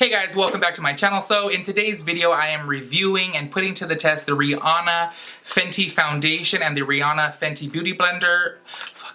Hey guys, welcome back to my channel. So in today's video, I am reviewing and putting to the test the Rihanna Fenty Foundation and the Rihanna Fenty Beauty Blender.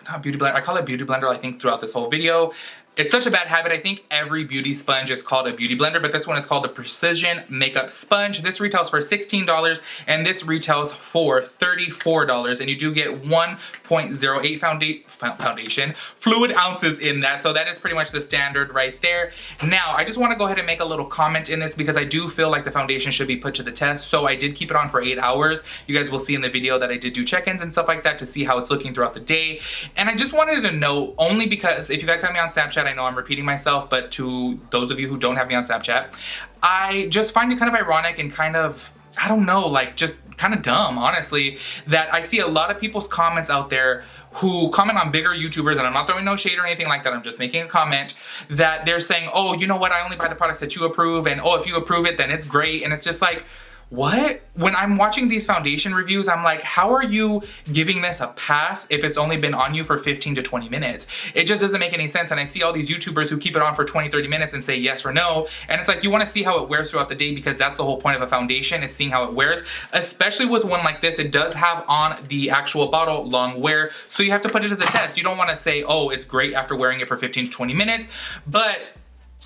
Not Beauty Blender, I call it Beauty Blender I think throughout this whole video. It's such a bad habit. I think every beauty sponge is called a beauty blender, but this one is called a Precision Makeup Sponge. This retails for $16 and this retails for $34, and you do get 1.08 foundation fluid ounces in that, so that is pretty much the standard right there. Now, I just want to go ahead and make a little comment in this because I do feel like the foundation should be put to the test, so I did keep it on for 8 hours. You guys will see in the video that I did do check-ins and stuff like that to see how it's looking throughout the day, and I just wanted to know, only because if you guys have me on Snapchat, I know I'm repeating myself, but to those of you who don't have me on Snapchat, I just find it kind of ironic and kind of, I don't know, like just kind of dumb, honestly, that I see a lot of people's comments out there who comment on bigger YouTubers, and I'm not throwing no shade or anything like that, I'm just making a comment, that they're saying, oh, you know what, I only buy the products that you approve, and oh, if you approve it, then it's great, and it's just like, what? When I'm watching these foundation reviews, I'm like, how are you giving this a pass if it's only been on you for 15 to 20 minutes? It just doesn't make any sense. And I see all these YouTubers who keep it on for 20, 30 minutes and say yes or no. And it's like, you want to see how it wears throughout the day, because that's the whole point of a foundation, is seeing how it wears. Especially with one like this, it does have on the actual bottle long wear. So you have to put it to the test. You don't want to say, oh, it's great after wearing it for 15 to 20 minutes. But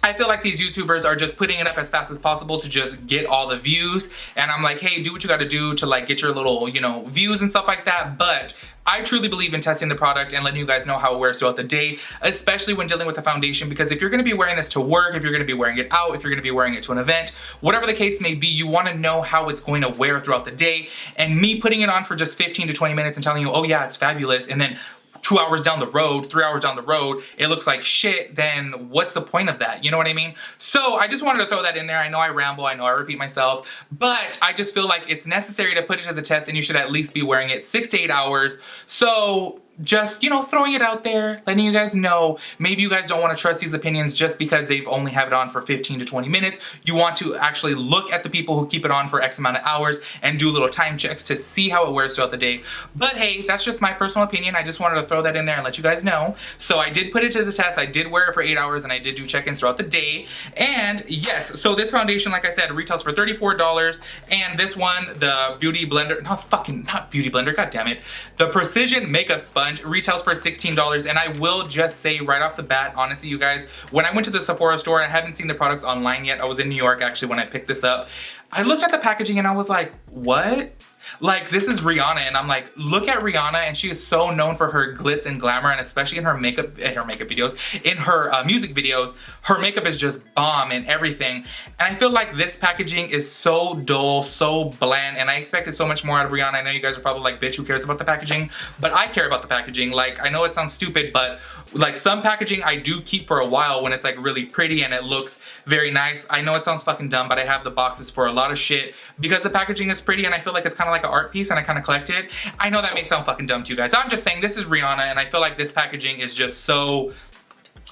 I feel like these YouTubers are just putting it up as fast as possible to just get all the views, and I'm like, hey, do what you gotta do to like get your little, you know, views and stuff like that. But I truly believe in testing the product and letting you guys know how it wears throughout the day, especially when dealing with the foundation, because if you're gonna be wearing this to work, if you're gonna be wearing it out, if you're gonna be wearing it to an event, whatever the case may be, you wanna know how it's going to wear throughout the day. And me putting it on for just 15 to 20 minutes and telling you, oh yeah, it's fabulous, and then 2 hours down the road, 3 hours down the road, it looks like shit, then what's the point of that? You know what I mean? So I just wanted to throw that in there. I know I ramble, I know I repeat myself, but I just feel like it's necessary to put it to the test, and you should at least be wearing it 6 to 8 hours. So just, you know, throwing it out there, letting you guys know, maybe you guys don't want to trust these opinions just because they've only have it on for 15 to 20 minutes. You want to actually look at the people who keep it on for X amount of hours and do little time checks to see how it wears throughout the day. But hey, that's just my personal opinion. I just wanted to throw that in there and let you guys know. So I did put it to the test. I did wear it for 8 hours, and I did do check-ins throughout the day. And yes, so this foundation, like I said, retails for $34, and this one, the Beauty Blender, not Beauty Blender, god damn it, the Precision Makeup Sponge retails for $16. And I will just say right off the bat, honestly, you guys, when I went to the Sephora store, I haven't seen the products online yet. I was in New York actually when I picked this up. I looked at the packaging and I was like, what? Like, this is Rihanna, and I'm like, look at Rihanna, and she is so known for her glitz and glamour, and especially in her makeup videos, in her music videos, her makeup is just bomb and everything. And I feel like this packaging is so dull, so bland, and I expected so much more out of Rihanna. I know you guys are probably like, bitch, who cares about the packaging? But I care about the packaging. Like, I know it sounds stupid, but like some packaging I do keep for a while when it's like really pretty and it looks very nice. I know it sounds fucking dumb, but I have the boxes for a lot of shit because the packaging is pretty, and I feel like it's kind of like an art piece, and I kind of collect it. I know that may sound fucking dumb to you guys. I'm just saying, this is Rihanna, and I feel like this packaging is just so,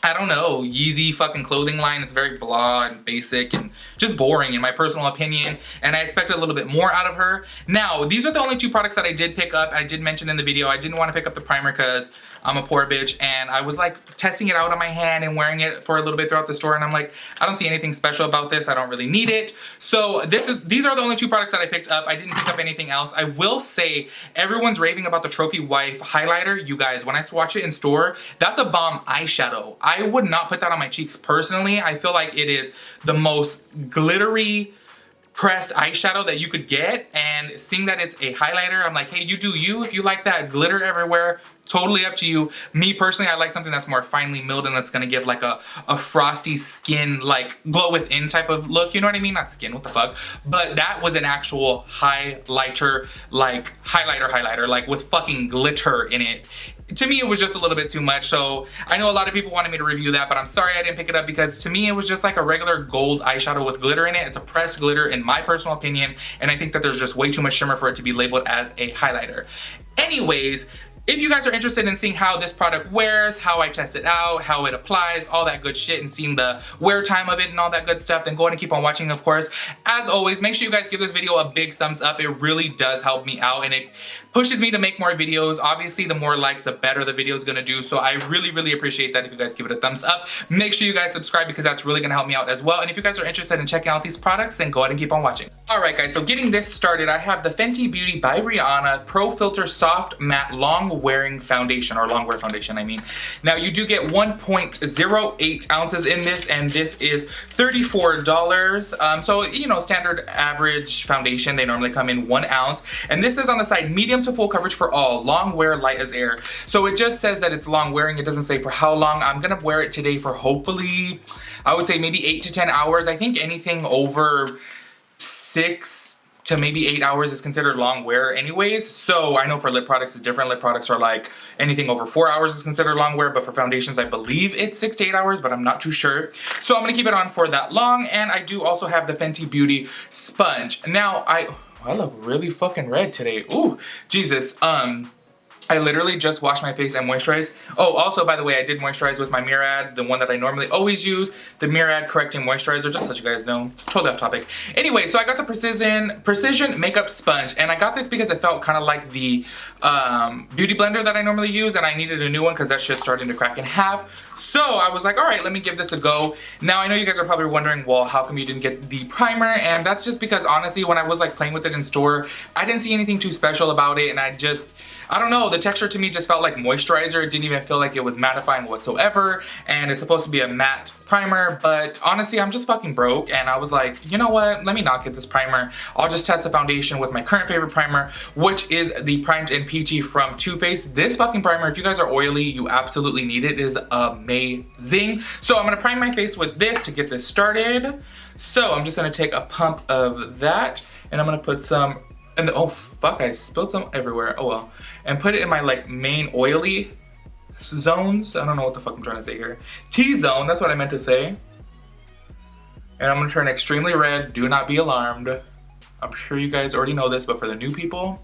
I don't know, Yeezy fucking clothing line. It's very blah and basic and just boring in my personal opinion, and I expected a little bit more out of her. Now, these are the only two products that I did pick up. I did mention in the video I didn't want to pick up the primer because I'm a poor bitch, and I was like testing it out on my hand and wearing it for a little bit throughout the store, and I'm like, I don't see anything special about this. I don't really need it. So these are the only two products that I picked up. I didn't pick up anything else. I will say, everyone's raving about the Trophy Wife highlighter. You guys, when I swatch it in store, that's a bomb eyeshadow. I would not put that on my cheeks personally. I feel like it is the most glittery pressed eyeshadow that you could get, and seeing that it's a highlighter, I'm like, hey, you do you. If you like that glitter everywhere, totally up to you. Me personally, I like something that's more finely milled and that's gonna give like a frosty skin, like glow within type of look, you know what I mean? Not skin, what the fuck? But that was an actual highlighter, like highlighter, like with fucking glitter in it. To me, it was just a little bit too much. So I know a lot of people wanted me to review that, but I'm sorry I didn't pick it up, because to me, it was just like a regular gold eyeshadow with glitter in it. It's a pressed glitter in my personal opinion, and I think that there's just way too much shimmer for it to be labeled as a highlighter. Anyways, if you guys are interested in seeing how this product wears, how I test it out, how it applies, all that good shit, and seeing the wear time of it and all that good stuff, then go ahead and keep on watching, of course. As always, make sure you guys give this video a big thumbs up. It really does help me out and it pushes me to make more videos. Obviously, the more likes, the better the video is gonna do. So I really, really appreciate that if you guys give it a thumbs up. Make sure you guys subscribe because that's really gonna help me out as well. And if you guys are interested in checking out these products, then go ahead and keep on watching. All right, guys, so getting this started, I have the Fenty Beauty by Rihanna Pro Filter Soft Matte Long Wearing Foundation, or long wear foundation, I mean. Now, you do get 1.08 ounces in this, and this is $34. So, you know, standard average foundation, they normally come in 1 ounce. And this is on the side, medium to full coverage for all, long wear, light as air. So it just says that it's long wearing. It doesn't say for how long. I'm gonna wear it today for hopefully, I would say maybe 8 to 10 hours. I think anything over 6 to maybe 8 hours is considered long wear anyways. So I know for lip products it's different. Lip products are like anything over 4 hours is considered long wear, but for foundations I believe it's 6 to 8 hours, but I'm not too sure. So I'm gonna keep it on for that long. And I do also have the Fenty Beauty sponge. Now I look really fucking red today. Ooh, Jesus. I literally just washed my face and moisturized. Oh, also, by the way, I did moisturize with my Murad, the one that I normally always use, the Murad Correcting Moisturizer, just so you guys know. Totally off topic. Anyway, so I got the Precision Makeup Sponge, and I got this because it felt kind of like the Beauty Blender that I normally use, and I needed a new one because that shit's starting to crack in half. So I was like, all right, let me give this a go. Now, I know you guys are probably wondering, well, how come you didn't get the primer? And that's just because, honestly, when I was like playing with it in store, I didn't see anything too special about it, and I don't know, the texture to me just felt like moisturizer. It didn't even feel like it was mattifying whatsoever, and it's supposed to be a matte primer, but honestly, I'm just fucking broke, and I was like, you know what, let me not get this primer. I'll just test the foundation with my current favorite primer, which is the Primed and Peachy from Too Faced. This fucking primer, if you guys are oily, you absolutely need it. It is amazing. So I'm gonna prime my face with this to get this started. So I'm just gonna take a pump of that, and I'm gonna put some, and oh fuck, I spilled some everywhere, oh well. And put it in my like main oily zones. I don't know what the fuck I'm trying to say here. T-zone, that's what I meant to say. And I'm gonna turn extremely red, do not be alarmed. I'm sure you guys already know this, but for the new people,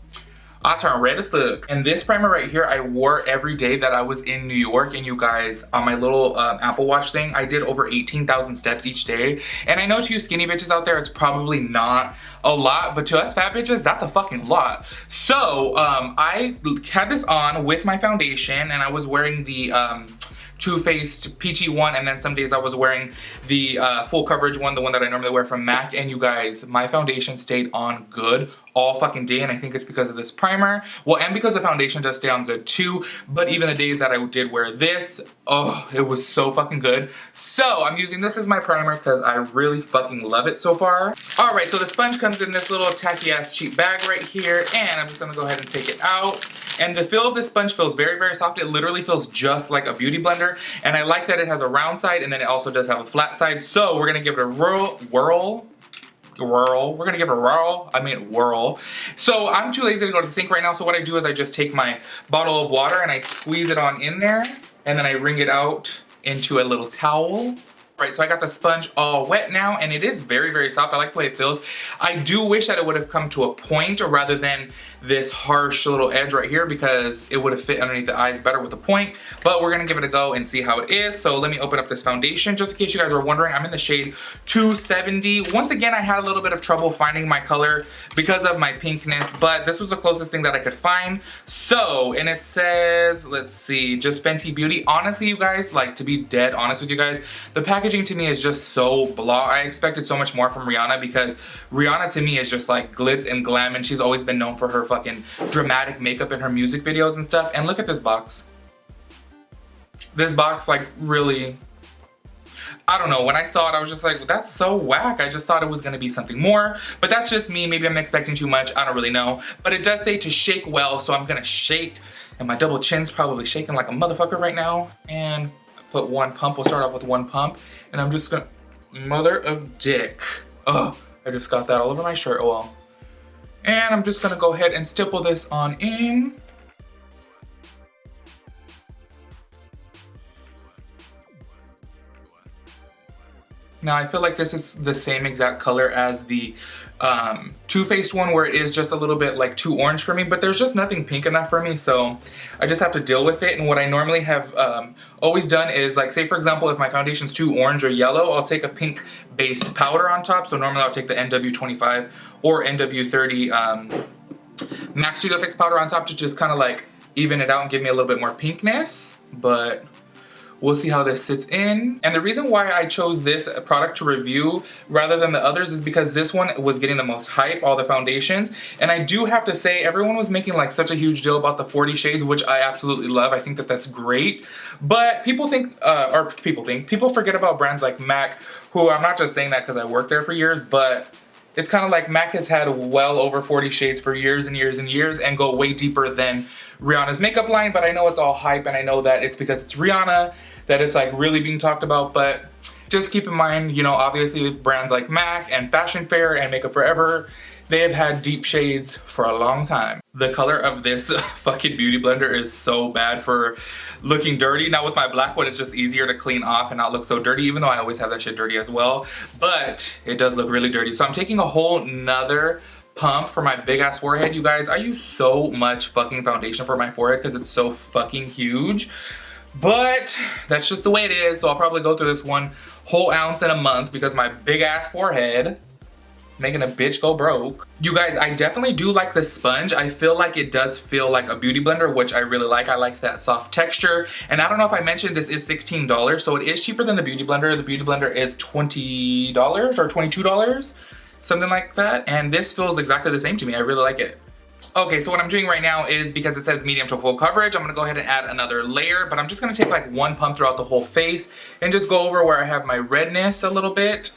I turn red as fuck. And this primer right here, I wore every day that I was in New York. And you guys, on my little Apple Watch thing, I did over 18,000 steps each day. And I know to you skinny bitches out there, it's probably not a lot, but to us fat bitches, that's a fucking lot. So I had this on with my foundation, and I was wearing the Too Faced Peachy one, and then some days I was wearing the full coverage one, the one that I normally wear from MAC. And you guys, my foundation stayed on good all fucking day, and I think it's because of this primer. Well, and because the foundation does stay on good too, but even the days that I did wear this, oh, it was so fucking good. So I'm using this as my primer because I really fucking love it so far. All right, so the sponge comes in this little tacky ass cheap bag right here, and I'm just gonna go ahead and take it out. And the feel of this sponge feels very, very soft. It literally feels just like a beauty blender, and I like that it has a round side, and then it also does have a flat side. So we're gonna give it a whirl. We're gonna give it a whirl. So I'm too lazy to go to the sink right now, so what I do is I just take my bottle of water and I squeeze it on in there, and then I wring it out into a little towel. Right, so I got the sponge all wet now, and it is very, very soft. I like the way it feels. I do wish that it would have come to a point rather than this harsh little edge right here, because it would have fit underneath the eyes better with the point, but we're gonna give it a go and see how it is. So let me open up this foundation. Just in case you guys are wondering, I'm in the shade 270. Once again, I had a little bit of trouble finding my color because of my pinkness, but this was the closest thing that I could find. So, and it says, let's see, just Fenty Beauty. Honestly, you guys, like, to be dead honest with you guys, the packaging to me is just so blah. I expected so much more from Rihanna, because Rihanna to me is just like glitz and glam, and she's always been known for her fucking dramatic makeup in her music videos and stuff. And look at this box. This box, like, really, I don't know, when I saw it I was just like, that's so whack. I just thought it was gonna be something more, but that's just me. Maybe I'm expecting too much, I don't really know. But it does say to shake well, so I'm gonna shake, and my double chin's probably shaking like a motherfucker right now. And put one pump. We'll start off with one pump, and I'm just gonna, mother of dick. Oh, I just got that all over my shirt, oh well. And I'm just gonna go ahead and stipple this on in. Now I feel like this is the same exact color as the Too Faced one, where it is just a little bit like too orange for me, but there's just nothing pink enough for me, so I just have to deal with it. And what I normally have always done is, like, say for example, if my foundation's too orange or yellow, I'll take a pink based powder on top. So normally I'll take the NW25 or NW30 MAC Studio Fix powder on top to just kind of like even it out and give me a little bit more pinkness, but we'll see how this sits in. And the reason why I chose this product to review rather than the others is because this one was getting the most hype, all the foundations. And I do have to say, everyone was making like such a huge deal about the 40 shades, which I absolutely love. I think that that's great. But people think, people forget about brands like MAC, who, I'm not just saying that because I worked there for years, but it's kind of like MAC has had well over 40 shades for years and years and years and go way deeper than Rihanna's makeup line. But I know it's all hype, and I know that it's because it's Rihanna that it's like really being talked about. But just keep in mind, you know, obviously brands like MAC and Fashion Fair and Makeup Forever, they have had deep shades for a long time. The color of this fucking beauty blender is so bad for looking dirty. Now with my black one, it's just easier to clean off and not look so dirty, even though I always have that shit dirty as well. But it does look really dirty. So I'm taking a whole nother pump for my big ass forehead. You guys, I use so much fucking foundation for my forehead because it's so fucking huge. But that's just the way it is. So I'll probably go through this one whole ounce in a month because my big ass forehead making a bitch go broke. You guys, I definitely do like the sponge. I feel like it does feel like a beauty blender, which I really like. I like that soft texture. And I don't know if I mentioned this is $16, so it is cheaper than the beauty blender. The beauty blender is $20 or $22, something like that. And this feels exactly the same to me. I really like it. Okay, so what I'm doing right now is, because it says medium to full coverage, I'm gonna go ahead and add another layer, but I'm just gonna take like one pump throughout the whole face and just go over where I have my redness a little bit.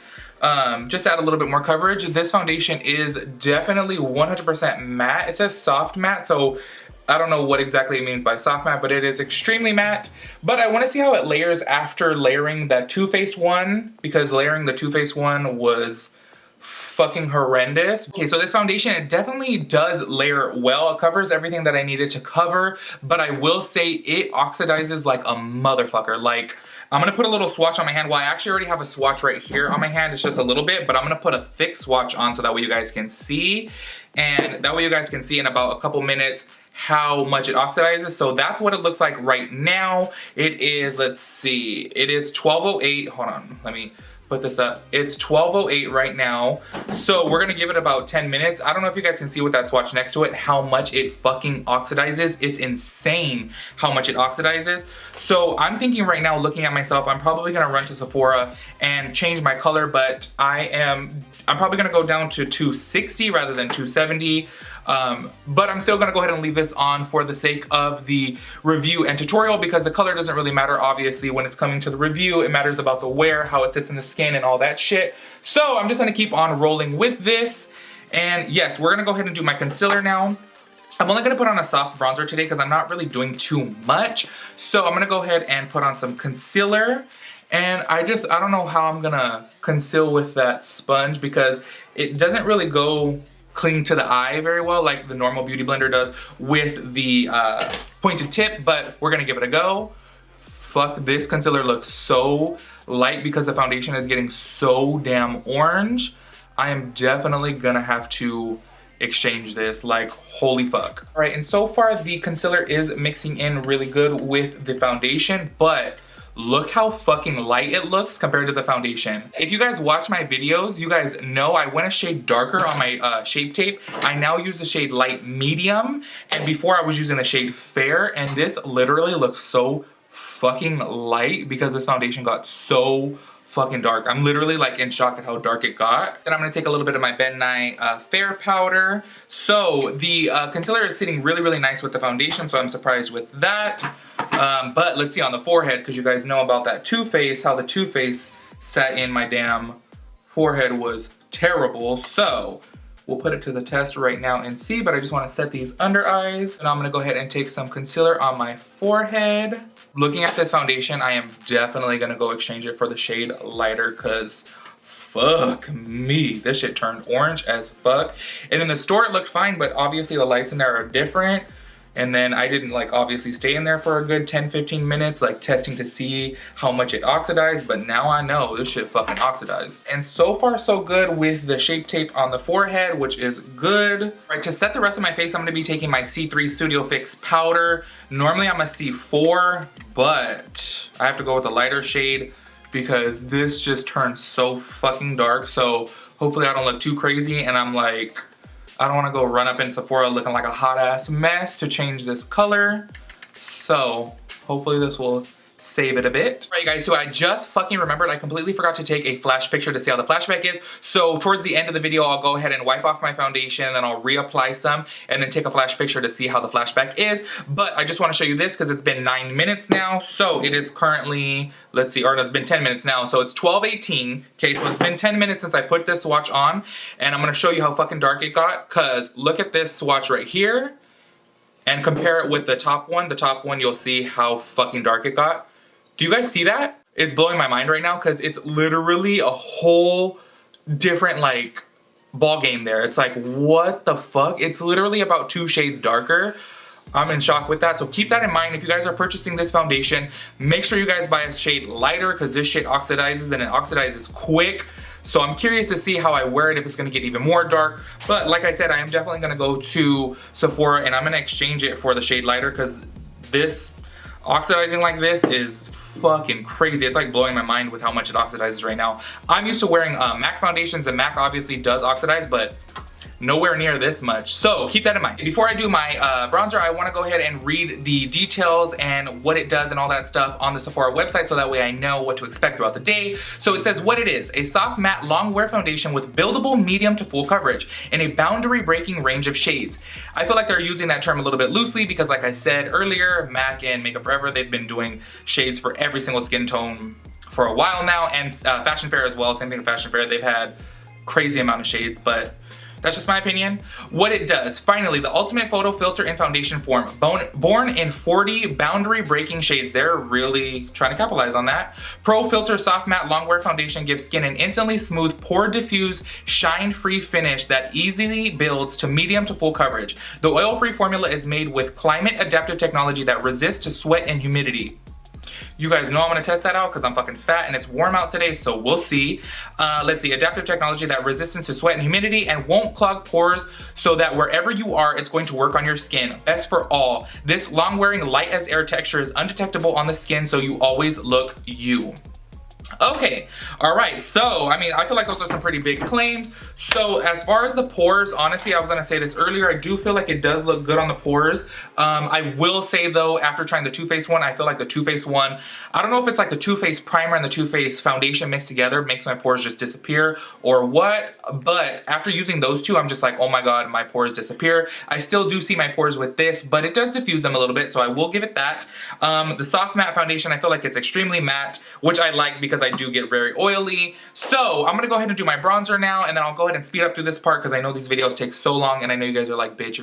Just add a little bit more coverage. This foundation is definitely 100% matte. It says soft matte, so I don't know what exactly it means by soft matte, but it is extremely matte. But I want to see how it layers after layering that Too Faced one, because layering the Too Faced one was fucking horrendous. Okay, so this foundation, it definitely does layer well. It covers everything that I needed to cover, but I will say it oxidizes like a motherfucker. Like, I'm gonna put a little swatch on my hand. Well, I actually already have a swatch right here on my hand. It's just a little bit, but I'm gonna put a thick swatch on so that way you guys can see. And that way you guys can see in about a couple minutes how much it oxidizes. So that's what it looks like right now. It is, let's see, it is 12:08. Hold on, let me put this up. It's 12:08 right now. So we're gonna give it about 10 minutes. I don't know if you guys can see with that swatch next to it how much it fucking oxidizes. It's insane how much it oxidizes. So I'm thinking right now, looking at myself, I'm probably gonna run to Sephora and change my color, but I'm probably gonna go down to 260 rather than 270. But I'm still gonna go ahead and leave this on for the sake of the review and tutorial, because the color doesn't really matter, obviously, when it's coming to the review. It matters about the wear, how it sits in the skin, and all that shit. So I'm just gonna keep on rolling with this. And yes, we're gonna go ahead and do my concealer now. I'm only gonna put on a soft bronzer today because I'm not really doing too much. So I'm gonna go ahead and put on some concealer. And I don't know how I'm gonna conceal with that sponge, because it doesn't really cling to the eye very well like the normal beauty blender does with the pointed tip, but we're gonna give it a go. Fuck, this concealer looks so light because the foundation is getting so damn orange. I am definitely gonna have to exchange this, like, holy fuck. All right, and so far the concealer is mixing in really good with the foundation, but look how fucking light it looks compared to the foundation. If you guys watch my videos, you guys know I went a shade darker on my Shape Tape. I now use the shade light medium, and before I was using the shade fair, and this literally looks so fucking light because this foundation got so fucking dark. I'm literally like in shock at how dark it got. Then I'm gonna take a little bit of my Ben Nye Fair powder. So the concealer is sitting really, really nice with the foundation, so I'm surprised with that. But let's see on the forehead, because you guys know about that Too Faced, how the Too Faced sat in my damn forehead was terrible. So we'll put it to the test right now and see, but I just wanna set these under eyes. And I'm gonna go ahead and take some concealer on my forehead. Looking at this foundation, I am definitely gonna go exchange it for the shade lighter, because fuck me, this shit turned orange as fuck. And in the store it looked fine, but obviously the lights in there are different. And then I didn't like obviously stay in there for a good 10-15 minutes like testing to see how much it oxidized, but now I know this shit fucking oxidized. And so far so good with the Shape Tape on the forehead, which is good. All right, to set the rest of my face, I'm gonna be taking my C3 Studio Fix powder. Normally I'm a C4, but I have to go with a lighter shade because this just turned so fucking dark. So hopefully I don't look too crazy, and I'm like, I don't wanna go run up in Sephora looking like a hot ass mess to change this color. So hopefully this will save it a bit. All right, guys, so I just fucking remembered I completely forgot to take a flash picture to see how the flashback is. So towards the end of the video, I'll go ahead and wipe off my foundation, then I'll reapply some and then take a flash picture to see how the flashback is. But I just want to show you this because it's been 9 minutes now. So it is currently, let's see, or it's been 10 minutes now. So it's 12:18. Okay, so it's been 10 minutes since I put this swatch on, and I'm going to show you how fucking dark it got, because look at this swatch right here and compare it with the top one. The top one, you'll see how fucking dark it got. Do you guys see that? It's blowing my mind right now because it's literally a whole different like ball game there. It's like, what the fuck? It's literally about 2 shades darker. I'm in shock with that. So keep that in mind. If you guys are purchasing this foundation, make sure you guys buy a shade lighter because this shade oxidizes, and it oxidizes quick. So I'm curious to see how I wear it, if it's gonna get even more dark. But like I said, I am definitely gonna go to Sephora and I'm gonna exchange it for the shade lighter because this oxidizing like this is fucking crazy. It's like blowing my mind with how much it oxidizes right now. I'm used to wearing MAC foundations, and MAC obviously does oxidize, but nowhere near this much. So keep that in mind. Before I do my bronzer, I wanna go ahead and read the details and what it does and all that stuff on the Sephora website, so that way I know what to expect throughout the day. So it says what it is: a soft matte long wear foundation with buildable medium to full coverage in a boundary breaking range of shades. I feel like they're using that term a little bit loosely because like I said earlier, MAC and Makeup Forever, they've been doing shades for every single skin tone for a while now, and Fashion Fair as well, same thing with Fashion Fair. They've had crazy amount of shades, but that's just my opinion. What it does: finally, the ultimate photo filter in foundation form. Born in 40 boundary breaking shades. They're really trying to capitalize on that. Pro Filter Soft Matte Longwear Foundation gives skin an instantly smooth, pore diffuse, shine-free finish that easily builds to medium to full coverage. The oil-free formula is made with climate adaptive technology that resists to sweat and humidity. You guys know I'm gonna test that out because I'm fucking fat and it's warm out today, so we'll see. Let's see, adaptive technology that resistance to sweat and humidity and won't clog pores, so that wherever you are, it's going to work on your skin. Best for all. This long-wearing, light as air texture is undetectable on the skin, so you always look you. Okay, all right, so I mean, I feel like those are some pretty big claims. So as far as the pores, honestly, I was gonna say this earlier, I do feel like it does look good on the pores. I will say though, after trying the Too Faced one, I feel like the Too Faced one, I don't know if it's like the Too Faced primer and the Too Faced foundation mixed together makes my pores just disappear or what, but after using those two, I'm just like, oh my god, my pores disappear. I still do see my pores with this, but it does diffuse them a little bit, so I will give it that. The soft matte foundation, I feel like it's extremely matte, which I like because I do get very oily. So I'm gonna go ahead and do my bronzer now, and then I'll go ahead and speed up through this part because I know these videos take so long, and I know you guys are like, bitch,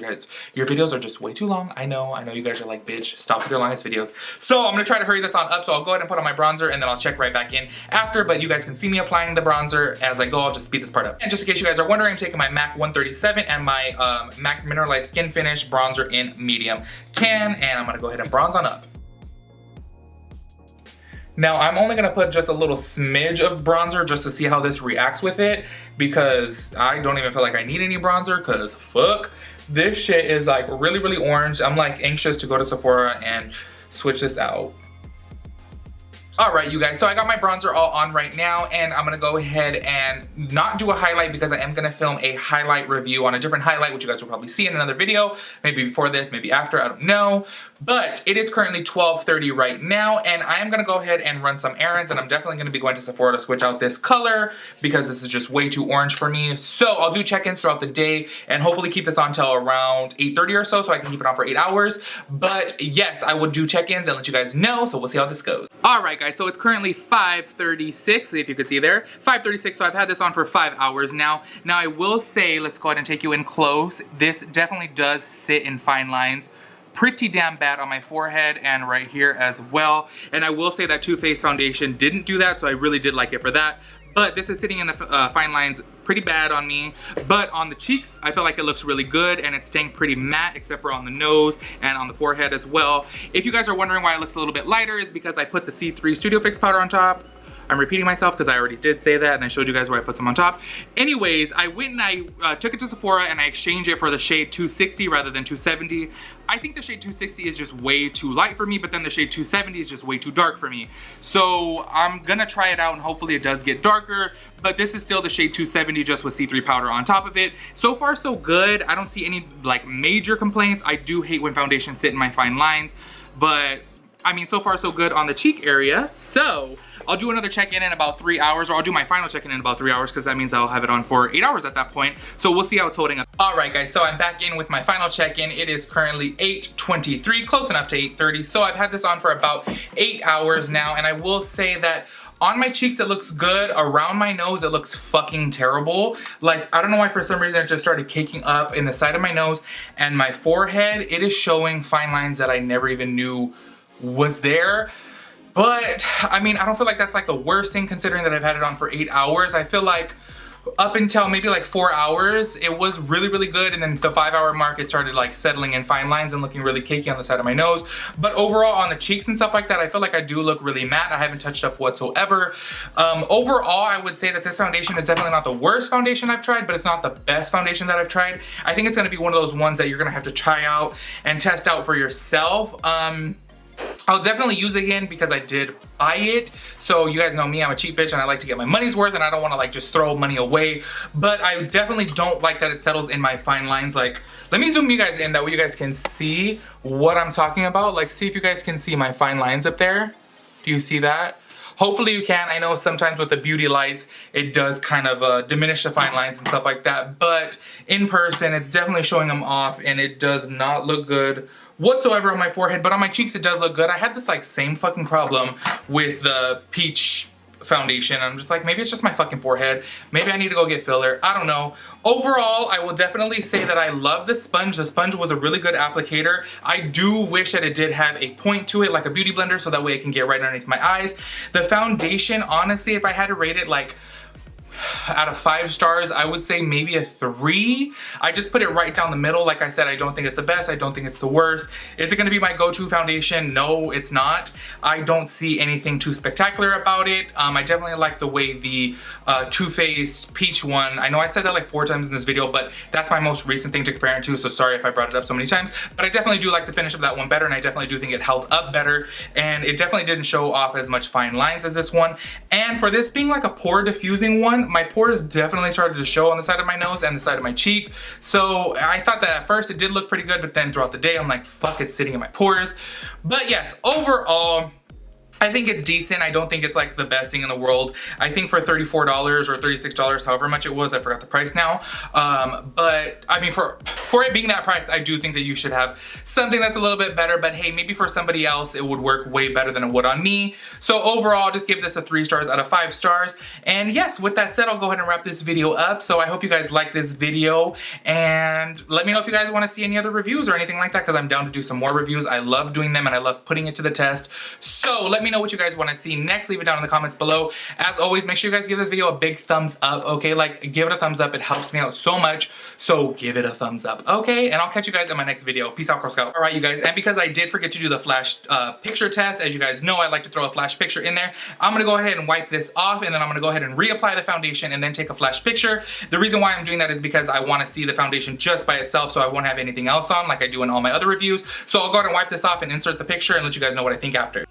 your videos are just way too long. I know you guys are like, bitch, stop with your longest videos. So I'm gonna try to hurry this on up, so I'll go ahead and put on my bronzer, and then I'll check right back in after, but you guys can see me applying the bronzer as I go. I'll just speed this part up. And just in case you guys are wondering, I'm taking my MAC 137 and my MAC Mineralize Skinfinish bronzer in medium tan, and I'm gonna go ahead and bronze on up. Now I'm only gonna put just a little smidge of bronzer just to see how this reacts with it, because I don't even feel like I need any bronzer, because fuck, this shit is like really, really orange. I'm like anxious to go to Sephora and switch this out. Alright you guys, so I got my bronzer all on right now, and I'm gonna go ahead and not do a highlight because I am gonna film a highlight review on a different highlight, which you guys will probably see in another video, maybe before this, maybe after, I don't know. But it is currently 12:30 right now, and I am gonna go ahead and run some errands, and I'm definitely gonna be going to Sephora to switch out this color because this is just way too orange for me. So I'll do check-ins throughout the day and hopefully keep this on till around 8:30 or so I can keep it on for 8 hours. But yes, I will do check-ins and let you guys know, so we'll see how this goes. Alright guys, so it's currently 5:36, if you could see there. 5:36, so I've had this on for 5 hours now. Now I will say, let's go ahead and take you in close. This definitely does sit in fine lines pretty damn bad on my forehead and right here as well. And I will say that Too Faced foundation didn't do that, so I really did like it for that. But this is sitting in the fine lines pretty bad on me. But on the cheeks, I feel like it looks really good and it's staying pretty matte except for on the nose and on the forehead as well. If you guys are wondering why it looks a little bit lighter, it's because I put the C3 Studio Fix powder on top. I'm repeating myself because I already did say that and I showed you guys where I put some on top. Anyways, I went and I took it to Sephora and I exchanged it for the shade 260 rather than 270. I think the shade 260 is just way too light for me, but then the shade 270 is just way too dark for me. So I'm gonna try it out and hopefully it does get darker, but this is still the shade 270 just with C3 powder on top of it. So far so good. I don't see any like major complaints. I do hate when foundations sit in my fine lines, but I mean, so far so good on the cheek area. So I'll do another check-in in about 3 hours, or I'll do my final check-in in about 3 hours because that means I'll have it on for 8 hours at that point. So we'll see how it's holding up. All right, guys, so I'm back in with my final check-in. It is currently 8:23, close enough to 8:30. So I've had this on for about 8 hours now, and I will say that on my cheeks, it looks good. Around my nose, it looks fucking terrible. Like, I don't know why for some reason it just started caking up in the side of my nose and my forehead. It is showing fine lines that I never even knew was there. But I mean, I don't feel like that's like the worst thing considering that I've had it on for 8 hours. I feel like up until maybe like 4 hours, it was really, really good. And then the 5 hour mark, it started like settling in fine lines and looking really cakey on the side of my nose. But overall on the cheeks and stuff like that, I feel like I do look really matte. I haven't touched up whatsoever. Overall, I would say that this foundation is definitely not the worst foundation I've tried, but it's not the best foundation that I've tried. I think it's gonna be one of those ones that you're gonna have to try out and test out for yourself. I'll definitely use it again because I did buy it. So you guys know me, I'm a cheap bitch and I like to get my money's worth and I don't wanna like just throw money away. But I definitely don't like that it settles in my fine lines. Like, let me zoom you guys in, that way you guys can see what I'm talking about. Like, see if you guys can see my fine lines up there. Do you see that? Hopefully you can. I know sometimes with the beauty lights, it does kind of diminish the fine lines and stuff like that. But in person, it's definitely showing them off and it does not look good whatsoever on my forehead. But on my cheeks, it does look good. I had this like same fucking problem with the Peach foundation. I'm just like, maybe it's just my fucking forehead. Maybe I need to go get filler. I don't know. Overall, I will definitely say that I love the sponge. The sponge was a really good applicator. I do wish that it did have a point to it, like a beauty blender, so that way it can get right underneath my eyes. The foundation, honestly, if I had to rate it like out of 5 stars, I would say maybe a 3. I just put it right down the middle. Like I said, I don't think it's the best. I don't think it's the worst. Is it gonna be my go-to foundation? No, it's not. I don't see anything too spectacular about it. I definitely like the way the Too Faced Peach one, I know I said that like 4 times in this video, but that's my most recent thing to compare it to, so sorry if I brought it up so many times. But I definitely do like the finish of that one better, and I definitely do think it held up better, and it definitely didn't show off as much fine lines as this one. And for this being like a pore diffusing one, my pores definitely started to show on the side of my nose and the side of my cheek. So I thought that at first it did look pretty good, but then throughout the day, I'm like, fuck, it's sitting in my pores. But yes, overall, I think it's decent. I don't think it's like the best thing in the world. I think for $34 or $36, however much it was, I forgot the price now. But I mean, for it being that price, I do think that you should have something that's a little bit better, but hey, maybe for somebody else, it would work way better than it would on me. So overall, just give this a 3 stars out of 5 stars. And yes, with that said, I'll go ahead and wrap this video up. So I hope you guys like this video, and let me know if you guys want to see any other reviews or anything like that, because I'm down to do some more reviews. I love doing them and I love putting it to the test. So let me know what you guys want to see next. Leave it down in the comments below. As always, make sure you guys give this video a big thumbs up, okay? Like, give it a thumbs up. It helps me out so much. So give it a thumbs up, okay? And I'll catch you guys in my next video. Peace out, Girl Scout. All right, you guys. And because I did forget to do the flash picture test, as you guys know, I like to throw a flash picture in there. I'm going to go ahead and wipe this off, and then I'm going to go ahead and reapply the foundation and then take a flash picture. The reason why I'm doing that is because I want to see the foundation just by itself, so I won't have anything else on like I do in all my other reviews. So I'll go ahead and wipe this off and insert the picture and let you guys know what I think after.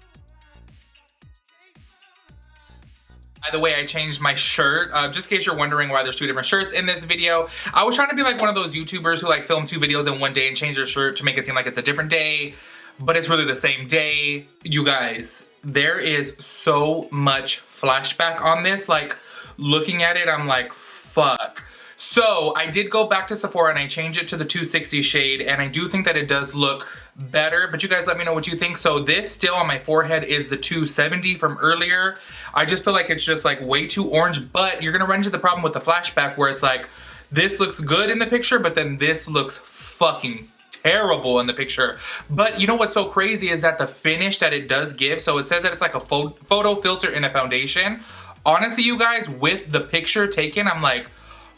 By the way, I changed my shirt. Just in case you're wondering why there's 2 different shirts in this video. I was trying to be like one of those YouTubers who like film 2 videos in one day and change their shirt to make it seem like it's a different day, but it's really the same day. You guys, there is so much flashback on this. Like, looking at it, I'm like, fuck. So I did go back to Sephora and I changed it to the 260 shade, and I do think that it does look better, but you guys let me know what you think. So this still on my forehead is the 270 from earlier. I just feel like it's just like way too orange, but you're gonna run into the problem with the flashback where it's like, this looks good in the picture, but then this looks fucking terrible in the picture. But you know what's so crazy is that the finish that it does give, so it says that it's like a photo filter in a foundation. honestly, you guys, with the picture taken, I'm like,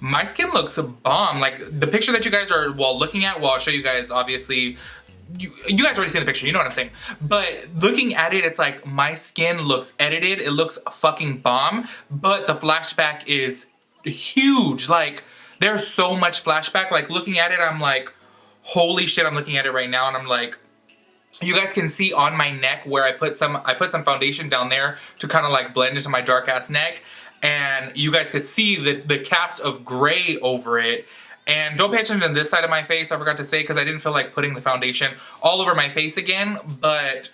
my skin looks bomb. Like the picture that you guys are looking at, well, I'll show you guys, obviously, you guys already seen the picture, you know what I'm saying. But looking at it, it's like my skin looks edited, it looks fucking bomb, but the flashback is huge. Like there's so much flashback. Like looking at it, I'm like, holy shit, I'm looking at it right now and I'm like, you guys can see on my neck where I put some foundation down there to kind of like blend into my dark ass neck, and you guys could see the cast of gray over it. And don't pay attention to this side of my face, I forgot to say, because I didn't feel like putting the foundation all over my face again. But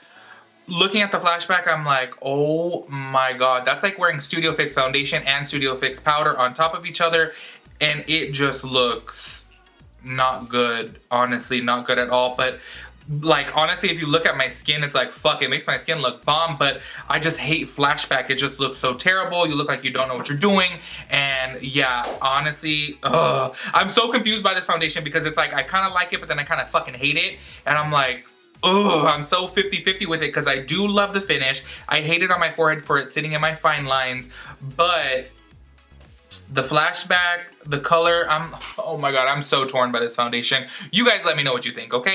looking at the flashback, I'm like, oh my god, that's like wearing Studio Fix foundation and Studio Fix powder on top of each other, and it just looks not good. Honestly, not good at all. But like honestly, if you look at my skin, it's like, fuck, it makes my skin look bomb, but I just hate flashback. It just looks so terrible. You look like you don't know what you're doing. And yeah, honestly, I'm so confused by this foundation because it's like I kind of like it, but then I kind of fucking hate it. And I'm like, oh, I'm so 50-50 with it because I do love the finish. I hate it on my forehead for it sitting in my fine lines, but the flashback, the color, oh my god, I'm so torn by this foundation. You guys let me know what you think, okay?